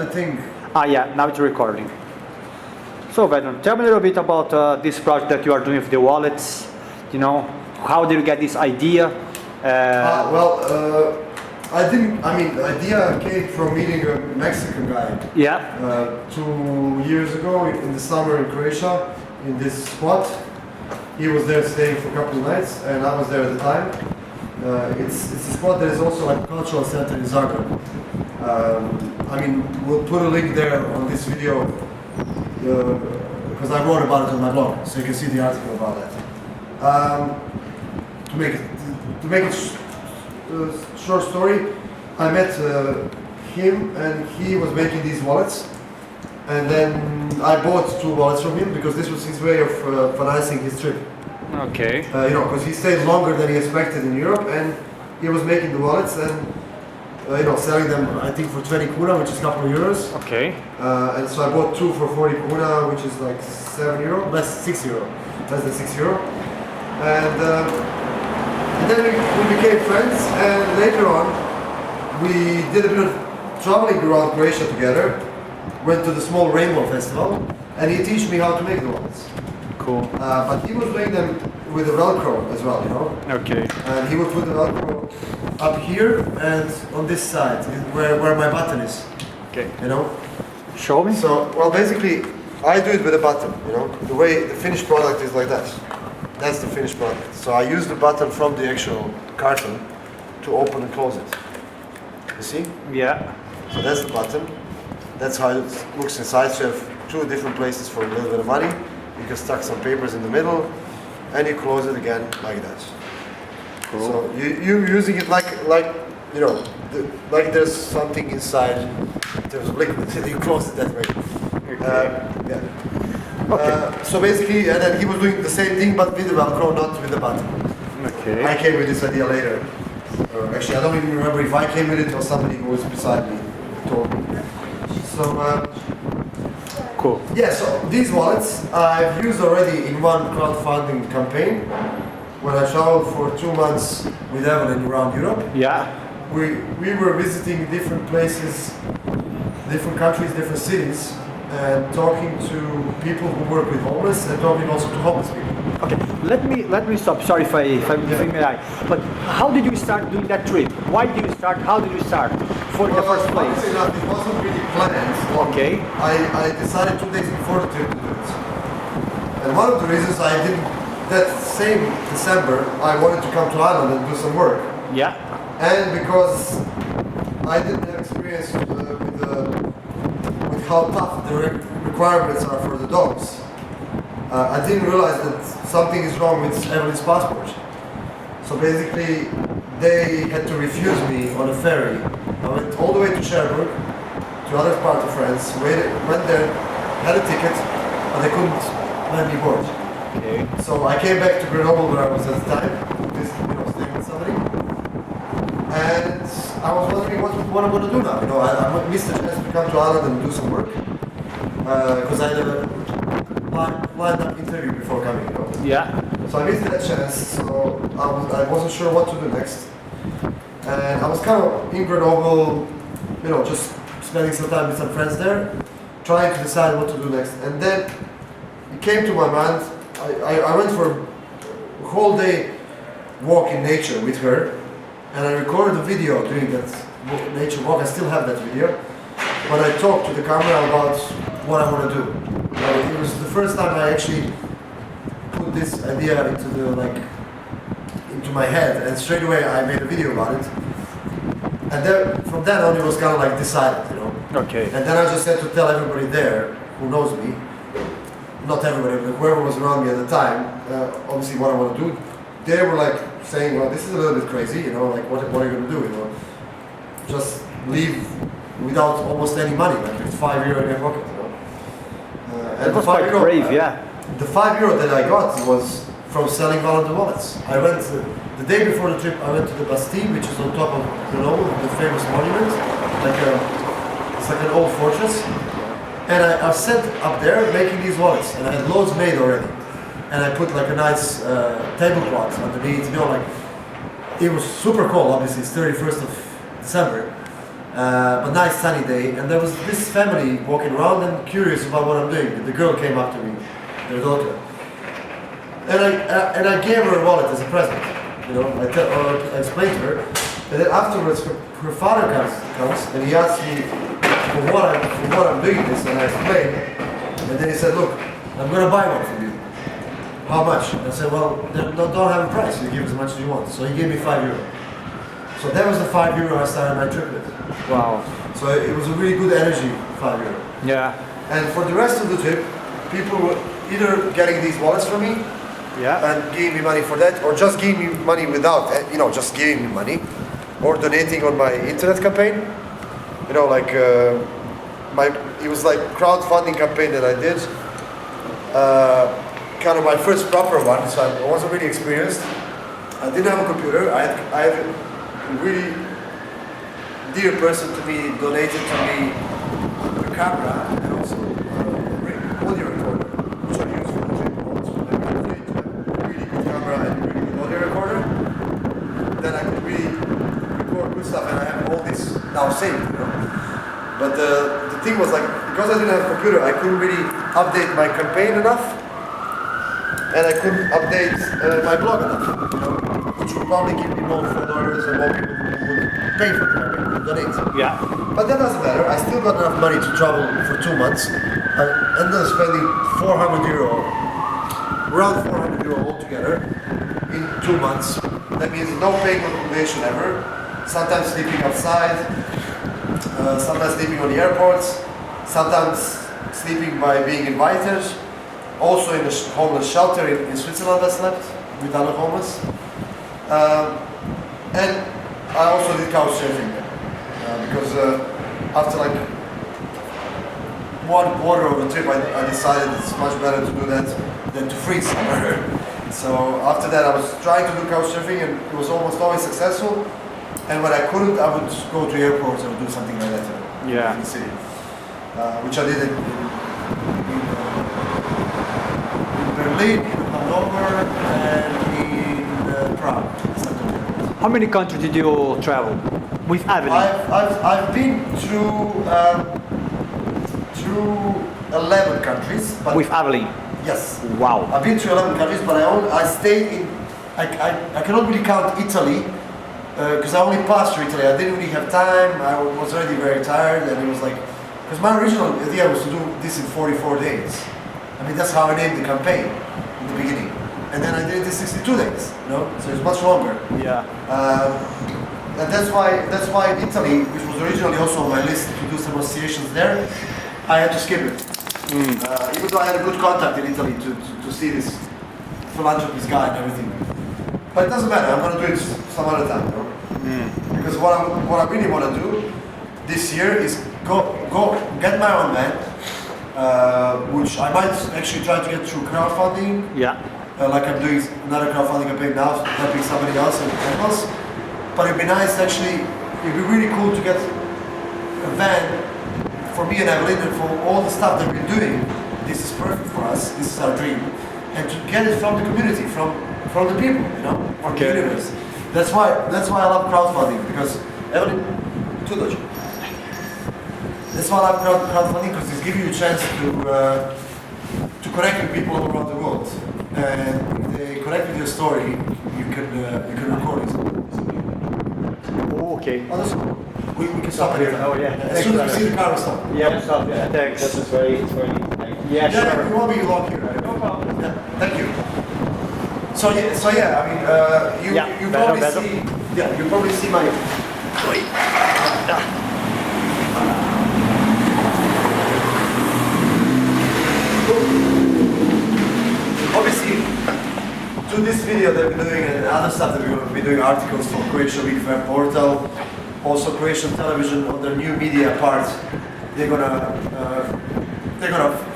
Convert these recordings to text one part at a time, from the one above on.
thing. Yeah, now it's recording. So, Vedran, tell me a little bit about this project that you are doing with the wallets. You know, how did you get this idea? I didn't. I mean, the idea came from meeting a Mexican guy. Yeah. 2 years ago in the summer in Croatia, in this spot. He was there staying for a couple of nights, and I was there at the time. It's a spot that is also like a cultural center in Zagreb. I mean, we'll put a link there on this video because I wrote about it on my blog, so you can see the article about that. To make it short story, I met him, and he was making these wallets, and then I bought 2 wallets from him because this was his way of financing his trip. Okay. You know, because he stayed longer than he expected in Europe, and he was making the wallets and you know, selling them, I think, for 20 kuna, which is a couple of euros. Okay. And so I bought 2 for 40 kuna, which is like 7 euro, less 6 euro, less than 6 euro. And then we became friends, and later on we did a bit of traveling around Croatia together. Went to the small Rainbow Festival, and he taught me how to make the wallets. Cool. But he was doing them with a Velcro as well, you know. Okay. And he would put the Velcro up here and on this side, where my button is. Okay. You know. Show me. So, well, basically, I do it with a button. You know, the way the finished product is like that. That's the finished product. So I use the button from the actual carton to open and close it. You see? Yeah. So that's the button. That's how it looks inside. So you have 2 different places for a little bit of money. You can stuck some papers in the middle, and you close it again like that. Cool. So you're using it like you know, like there's something inside in terms of liquid. You close it that way. Okay. Yeah. Okay. So basically, and then he was doing the same thing, but with the Velcro, not with the button. Okay. I came with this idea later. Actually, I don't even remember if I came with it or somebody who was beside me told me. So. Cool. Yeah, so these wallets I've used already in one crowdfunding campaign when I traveled for 2 months with Evelyn around Europe. Yeah. We were visiting different places, different countries, different cities, and talking to people who work with homeless and talking also to homeless people. Okay. Let me stop. Sorry if I'm but how did you start doing that trip? Why did you start? How did you start? For the first place. Honestly enough, it wasn't really planned. Okay. I decided 2 days before the trip to do it. And one of the reasons I didn't, that same December, I wanted to come to Ireland and do some work. Yeah. And because I didn't have experience with how tough the requirements are for the dogs, I didn't realize that something is wrong with Evelyn's passport. So basically, they had to refuse me on a ferry. I went all the way to Cherbourg, to other part of France, went there, had a ticket, but they couldn't let me board. Okay. So I came back to Grenoble where I was at the time, staying with somebody. And I was wondering what I'm going to do now. You know, I missed the chance to come to Ireland and do some work because I had a lined up interview before coming. You know. Yeah. So I missed that chance. So I wasn't sure what to do next. And I was kind of in Grenoble, you know, just spending some time with some friends there, trying to decide what to do next. And then it came to my mind. I went for a whole day walk in nature with her, and I recorded a video during that nature walk. I still have that video. But I talked to the camera about what I want to do. It was the first time I actually put this idea into my head, and straight away I made a video about it. And then from then on it was kind of like decided, you know. Okay. And then I just had to tell everybody there who knows me, not everybody, but whoever was around me at the time, obviously what I want to do. They were like saying, well, this is a little bit crazy, you know, like what are you going to do, you know? Just leave without almost any money, like with 5 euro in your pocket, you know. That was quite brave, yeah. The 5 euro that I got was from selling volunteer wallets. I went the day before the trip. I went to the Bastille, which is on top of Grenoble, the famous monument, it's like an old fortress. And I sat up there making these wallets, and I had loads made already. And I put like a nice tablecloth underneath, you know, like it was super cold. Obviously, it's 31st of December, but nice sunny day, and there was this family walking around and curious about what I'm doing. The girl came up to me, their daughter, and I gave her a wallet as a present. You know, I explained to her, and then afterwards her father comes and he asked me for what I'm doing this, and I explained, and then he said, look, I'm gonna buy one from you. How much? I said, well, don't have a price. You give as much as you want. So he gave me €5. So that was the €5 I started my trip with. Wow. So it was a really good energy, €5. Yeah. And for the rest of the trip, people were either getting these wallets from me Yeah. and giving me money for that, or just giving me money without, just giving me money, or donating on my internet campaign. You know, like it was like crowdfunding campaign that I did. Kind of my first proper one, so I wasn't really experienced. I didn't have a computer. I had a really dear person to me donated to me a camera and also a audio recorder, which I use for the trip. So I could really have a really good camera and a really good audio recorder. Then I could really record good stuff, and I have all this now saved. You know? But the thing was, like, because I didn't have a computer, I couldn't really update my campaign enough. And I couldn't update my blog enough, you know, which would probably give me more followers and more people who would pay for the campaign, would donate. Yeah. But that doesn't matter. I still got enough money to travel for 2 months. I ended up spending €400, around €400 altogether in 2 months. That means no paying accommodation ever. Sometimes sleeping outside, sometimes sleeping on the airports, sometimes sleeping by being invited. Also in a homeless shelter in Switzerland I slept with other homeless. And I also did couch surfing there. Because after like 1/4 of the trip I decided it's much better to do that than to freeze somewhere. So after that I was trying to do couch surfing and it was almost always successful. And when I couldn't, I would go to airports or do something like that in the city. Which I did in Berlin, in Hanover, and in Prague. How many countries did you travel with Evelyn? I've been through 11 countries. But With Evelyn? Yes. Wow. I've been through 11 countries, but I stayed in. I cannot really count Italy because I only passed through Italy. I didn't really have time. I was already very tired, and it was like, because my original idea was to do this in 44 days. I mean, that's how I named the campaign in the beginning. And then I did it in 62 days, you know? So it's much longer. Yeah. And that's why in Italy, which was originally also on my list to do some associations there, I had to skip it. Even though I had a good contact in Italy to see this philanthropist guy and everything. But it doesn't matter, I'm gonna do it some other time, you know? Because what I really wanna do this year is go get my own van, which I might actually try to get through crowdfunding. Yeah. Like I'm doing another crowdfunding campaign now, helping somebody else and us. But it'd be nice actually, it'd be really cool to get a van for me and Evelyn and for all the stuff that we're doing. This is perfect for us, this is our dream. And to get it from the community, from the people, you know, from the universe. That's why I love crowdfunding, because Evelyn, that's why I love crowdfunding, because it's giving you a chance to connect with people all around the world. And if they connect with your story, you can record it. Oh, okay. Oh, that's cool. We can stop it here. Oh, yeah. As soon as we see the car, we stop. Yeah, stop. Yeah, thanks. This is very Yeah, Yeah, sure. we won't be long here. No problem. Yeah, thank you. So yeah, I mean, you better, probably better. see, you probably see my. Obviously, to this video that we're doing and other stuff that we're going to be doing articles for Croatia Week Web Portal, also Croatian television on their new media part, they're gonna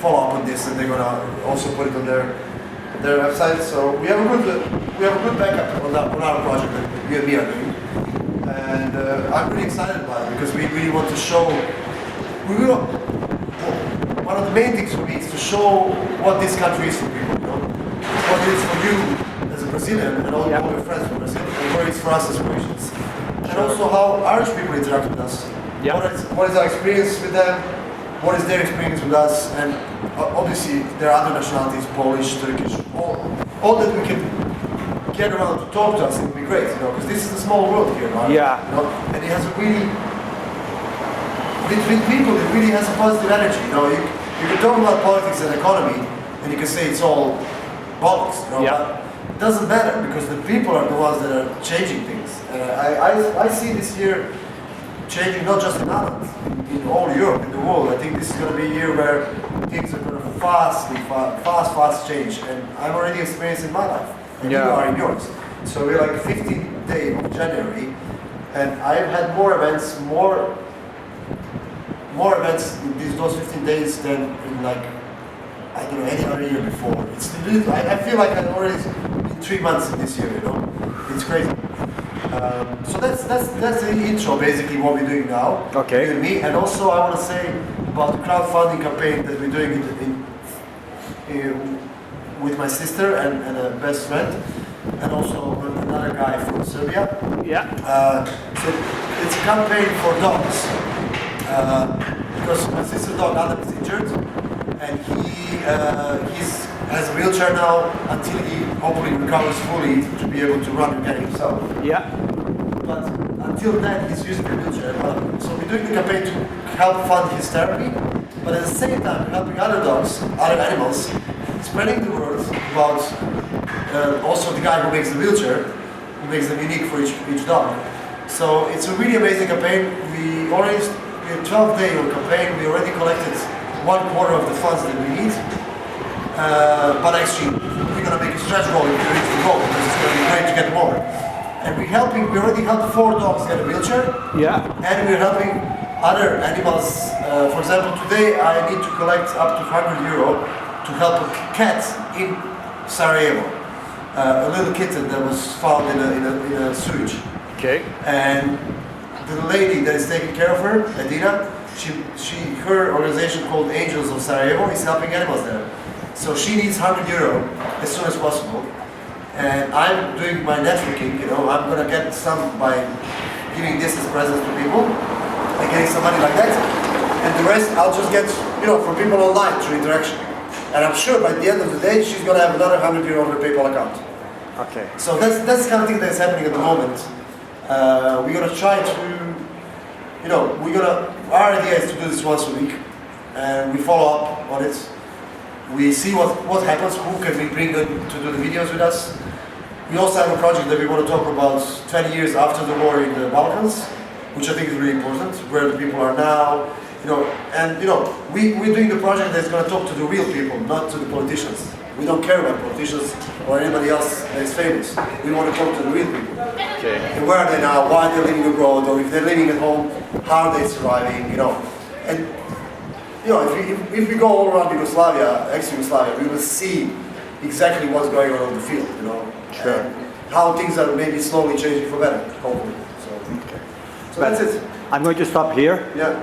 follow up on this and they're gonna also put it on their website. So we have a good backup on our project that you and me are doing, and I'm really excited about it because we really want to show. One of the main things for me is to show what this country is for people. You know, what it is for you as a Brazilian and all your friends from Brazil, and what it is for us as Croatians, and also how Irish people interact with us. Yeah. What is our experience with them? What is their experience with us? And obviously there are other nationalities, Polish, Turkish, all that we can get around to talk to us. It would be great, because this is a small world here, right? Yeah. And it has a really, between people, it really has a positive energy. You can talk about politics and economy, and you can say it's all bollocks. Yeah. But it doesn't matter because the people are the ones that are changing things. I see this year changing not just in Ireland, in all Europe, in the world. I think this is going to be a year where things are going to fast change, and I'm already experiencing my life, and you are in yours. So we're like 15th day of January, and I've had more events in those 15 days than in like, I don't know, any other year before. I feel like I've already been 3 months in this year, It's crazy. So that's the intro, basically, what we're doing now. Okay. You and me, and also I want to say about the crowdfunding campaign that we're doing with my sister and a best friend, and also another guy from Serbia. Yeah. So it's a campaign for dogs, because my sister's dog Adam is injured, and he has a wheelchair now until he hopefully recovers fully to be able to run again himself. Yeah. But until then, he's using a wheelchair. So we're doing the campaign to help fund his therapy, but at the same time helping other dogs, other animals, spreading the word about also the guy who makes the wheelchair, who makes them unique for each dog. So it's a really amazing campaign. We already, a 12-day campaign, we already collected 1/4 of the funds that we need. But actually, we're going to make a stretch goal if we reach the goal, because it's going to be great to get more. And we already helped 4 dogs get a wheelchair. Yeah. And we're helping other animals. For example, today I need to collect up to €100 to help a cat in Sarajevo. A little kitten that was found in a sewage. Okay. And the lady that is taking care of her, Edina, her organization called Angels of Sarajevo is helping animals there. So she needs €100 as soon as possible. And I'm doing my networking, I'm gonna get some by giving this as presents to people and getting some money like that. And the rest I'll just get, from people online through interaction. And I'm sure by the end of the day she's gonna have another €100 on her PayPal account. Okay. So that's the kind of thing that's happening at the moment. We're gonna try to, our idea is to do this once a week, and we follow up on it. We see what happens, who can we bring in to do the videos with us. We also have a project that we want to talk about 20 years after the war in the Balkans, which I think is really important, where the people are now, we're doing the project that's going to talk to the real people, not to the politicians. We don't care about politicians or anybody else that is famous. We want to talk to the real people. Okay. And where are they now, why they're living abroad, or if they're living at home, how are they surviving, And if we go all around Yugoslavia, ex-Yugoslavia, we will see exactly what's going on the field, Sure. And how things are maybe slowly changing for better, hopefully. So that's it. I'm going to stop here. Yeah.